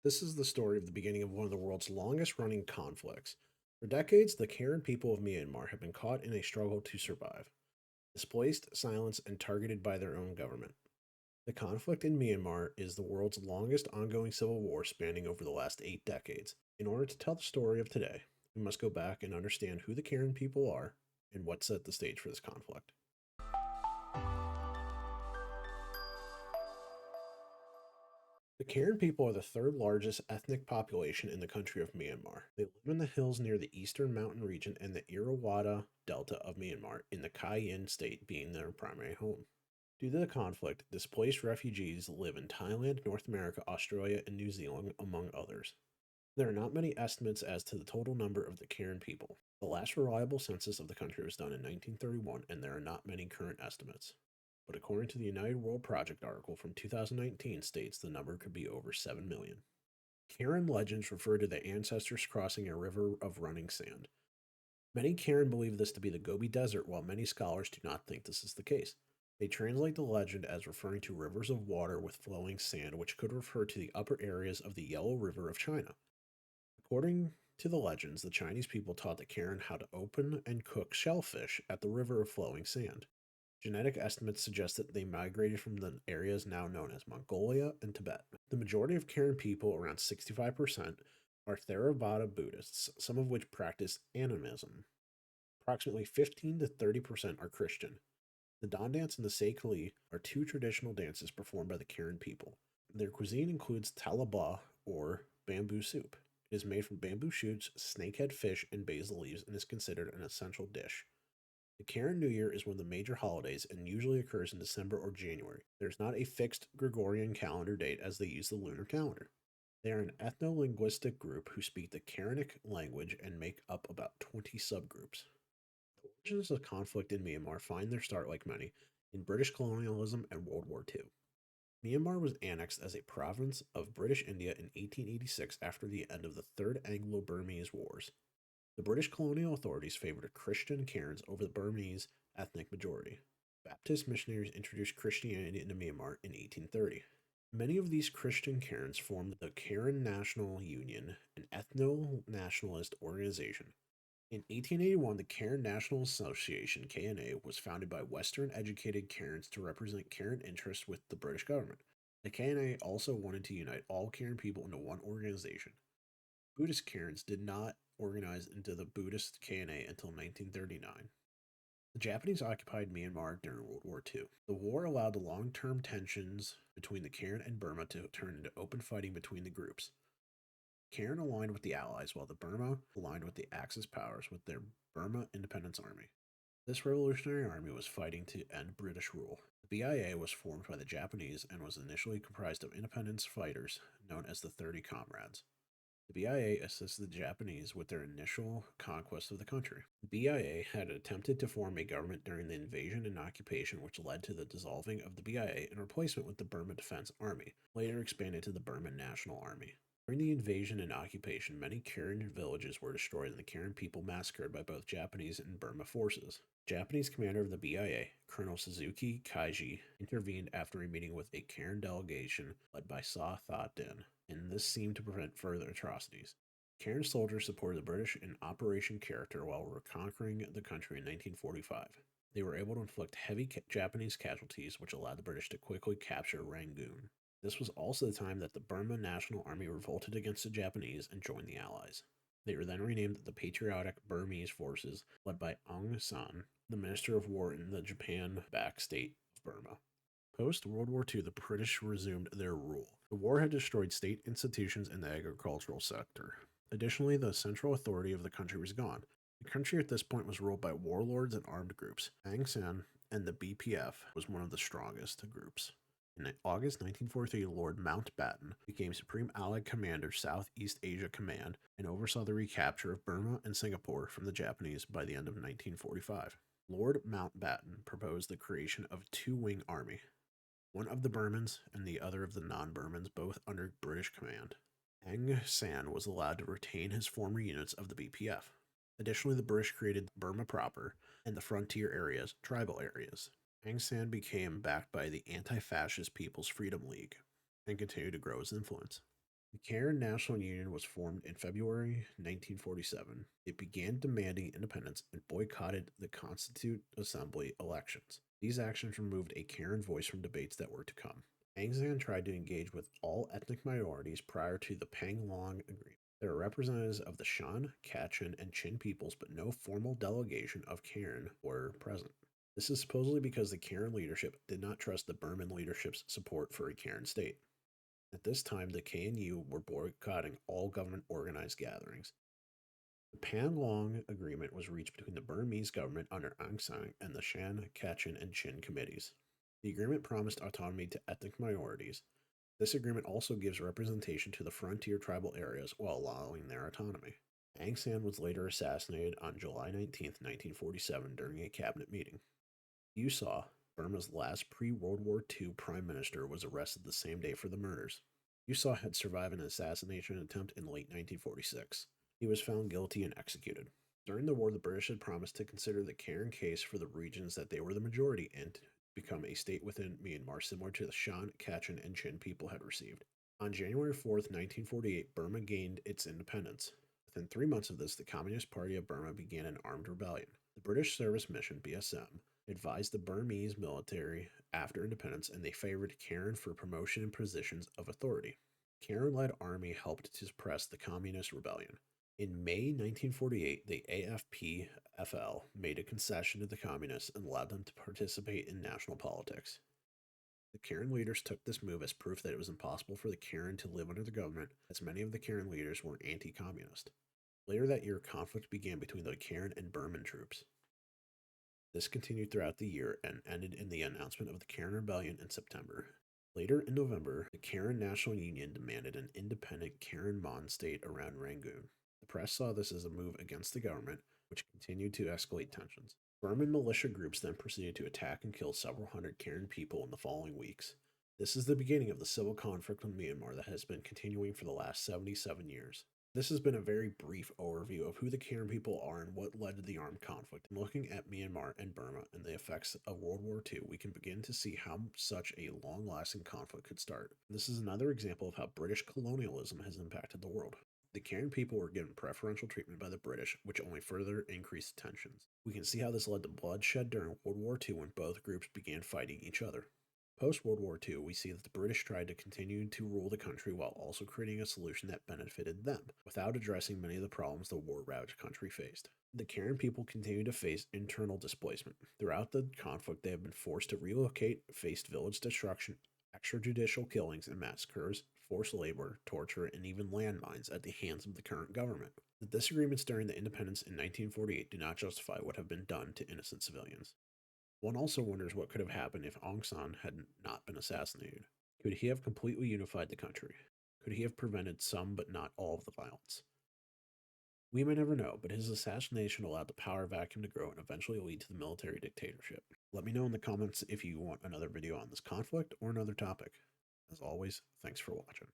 This is the story of the beginning of one of the world's longest running conflicts. For decades, the Karen people of Myanmar have been caught in a struggle to survive, displaced, silenced, and targeted by their own government. The conflict in Myanmar is the world's longest ongoing civil war spanning over the last 8 decades. In order to tell the story of today, we must go back and understand who the Karen people are and what set the stage for this conflict. The Karen people are the third largest ethnic population in the country of Myanmar. They live in the hills near the eastern mountain region and the Irrawaddy Delta of Myanmar, in the Cayenne state being their primary home. Due to the conflict, displaced refugees live in Thailand, North America, Australia, and New Zealand, among others. There are not many estimates as to the total number of the Karen people. The last reliable census of the country was done in 1931, and there are not many current estimates. But according to the United World Project article from 2019 states the number could be over 7 million. Karen legends refer to their ancestors crossing a river of running sand. Many Karen believe this to be the Gobi Desert, while many scholars do not think this is the case. They translate the legend as referring to rivers of water with flowing sand, which could refer to the upper areas of the Yellow River of China. According to the legends, the Chinese people taught the Karen how to open and cook shellfish at the river of flowing sand. Genetic estimates suggest that they migrated from the areas now known as Mongolia and Tibet. The majority of Karen people, around 65%, are Theravada Buddhists, some of which practice animism. Approximately 15 to 30% are Christian. The Don dance and the Seikli are two traditional dances performed by the Karen people. Their cuisine includes talaba, or bamboo soup. It is made from bamboo shoots, snakehead fish, and basil leaves, and is considered an essential dish. The Karen New Year is one of the major holidays and usually occurs in December or January. There is not a fixed Gregorian calendar date as they use the lunar calendar. They are an ethno-linguistic group who speak the Karenic language and make up about 20 subgroups. The origins of conflict in Myanmar find their start, like many, in British colonialism and World War II. Myanmar was annexed as a province of British India in 1886 after the end of the Third Anglo-Burmese Wars. The British colonial authorities favored Christian Karens over the Burmese ethnic majority. Baptist missionaries introduced Christianity into Myanmar in 1830. Many of these Christian Karens formed the Karen National Union, an ethno-nationalist organization. In 1881, the Karen National Association, KNA, was founded by Western educated Karens to represent Karen interests with the British government. The KNA also wanted to unite all Karen people into one organization. Buddhist Karens did not organize into the Buddhist KNA until 1939. The Japanese occupied Myanmar during World War II. The war allowed the long term tensions between the Karen and Burma to turn into open fighting between the groups. Karen aligned with the Allies, while the Burma aligned with the Axis powers with their Burma Independence Army. This revolutionary army was fighting to end British rule. The BIA was formed by the Japanese and was initially comprised of independence fighters known as the 30 Comrades. The BIA assisted the Japanese with their initial conquest of the country. The BIA had attempted to form a government during the invasion and occupation, which led to the dissolving of the BIA and replacement with the Burma Defense Army, later expanded to the Burma National Army. During the invasion and occupation, many Karen villages were destroyed and the Karen people massacred by both Japanese and Burma forces. Japanese commander of the BIA, Colonel Suzuki Kaiji, intervened after a meeting with a Karen delegation led by Sa Tha Din, and this seemed to prevent further atrocities. Karen soldiers supported the British in Operation Character while reconquering the country in 1945. They were able to inflict heavy Japanese casualties, which allowed the British to quickly capture Rangoon. This was also the time that the Burma National Army revolted against the Japanese and joined the Allies. They were then renamed the Patriotic Burmese Forces, led by Aung San, the Minister of War in the Japan-backed state of Burma. Post-World War II, the British resumed their rule. The war had destroyed state institutions in the agricultural sector. Additionally, the central authority of the country was gone. The country at this point was ruled by warlords and armed groups. Aung San and the BPF was one of the strongest groups. In August 1943, Lord Mountbatten became Supreme Allied Commander, Southeast Asia Command, and oversaw the recapture of Burma and Singapore from the Japanese by the end of 1945. Lord Mountbatten proposed the creation of a two-wing army, one of the Burmans and the other of the non-Burmans, both under British command. Aung San was allowed to retain his former units of the BPF. Additionally, the British created Burma proper and the frontier areas, tribal areas. Aung San became backed by the Anti-Fascist People's Freedom League and continued to grow his influence. The Karen National Union was formed in February 1947. It began demanding independence and boycotted the Constituent Assembly elections. These actions removed a Karen voice from debates that were to come. Aung San tried to engage with all ethnic minorities prior to the Panglong Agreement. There were representatives of the Shan, Kachin, and Chin peoples, but no formal delegation of Karen were present. This is supposedly because the Karen leadership did not trust the Burman leadership's support for a Karen state. At this time, the KNU were boycotting all government organized gatherings. The Panlong Agreement was reached between the Burmese government under Aung San and the Shan, Kachin, and Chin committees. The agreement promised autonomy to ethnic minorities. This agreement also gives representation to the frontier tribal areas while allowing their autonomy. Aung San was later assassinated on July 19, 1947, during a cabinet meeting. You saw Burma's last pre World War II prime minister was arrested the same day for the murders. Yusof had survived an assassination attempt in late 1946. He was found guilty and executed. During the war, the British had promised to consider the Karen case for the regions that they were the majority in to become a state within Myanmar, similar to the Shan, Kachin, and Chin people had received. On January 4th, 1948, Burma gained its independence. Within 3 months of this, the Communist Party of Burma began an armed rebellion. The British Service Mission, BSM, advised the Burmese military after independence, and they favored Karen for promotion in positions of authority. Karen-led army helped to suppress the communist rebellion. In May 1948, the AFP-FL made a concession to the communists and allowed them to participate in national politics. The Karen leaders took this move as proof that it was impossible for the Karen to live under the government, as many of the Karen leaders were anti-communist. Later that year, conflict began between the Karen and Burman troops. This continued throughout the year and ended in the announcement of the Karen Rebellion in September. Later in November, the Karen National Union demanded an independent Karen Mon state around Rangoon. The press saw this as a move against the government, which continued to escalate tensions. Burman militia groups then proceeded to attack and kill several hundred Karen people in the following weeks. This is the beginning of the civil conflict in Myanmar that has been continuing for the last 77 years. This has been a very brief overview of who the Karen people are and what led to the armed conflict. In looking at Myanmar and Burma and the effects of World War II, we can begin to see how such a long lasting conflict could start. This is another example of how British colonialism has impacted the world. The Karen people were given preferential treatment by the British, which only further increased tensions. We can see how this led to bloodshed during World War II when both groups began fighting each other. Post World War II, we see that the British tried to continue to rule the country while also creating a solution that benefited them, without addressing many of the problems the war ravaged country faced. The Karen people continue to face internal displacement. Throughout the conflict, they have been forced to relocate, faced village destruction, extrajudicial killings and massacres, forced labor, torture, and even landmines at the hands of the current government. The disagreements during the independence in 1948 do not justify what have been done to innocent civilians. One also wonders what could have happened if Aung San had not been assassinated. Could he have completely unified the country? Could he have prevented some but not all of the violence? We may never know, but his assassination allowed the power vacuum to grow and eventually lead to the military dictatorship. Let me know in the comments if you want another video on this conflict or another topic. As always, thanks for watching.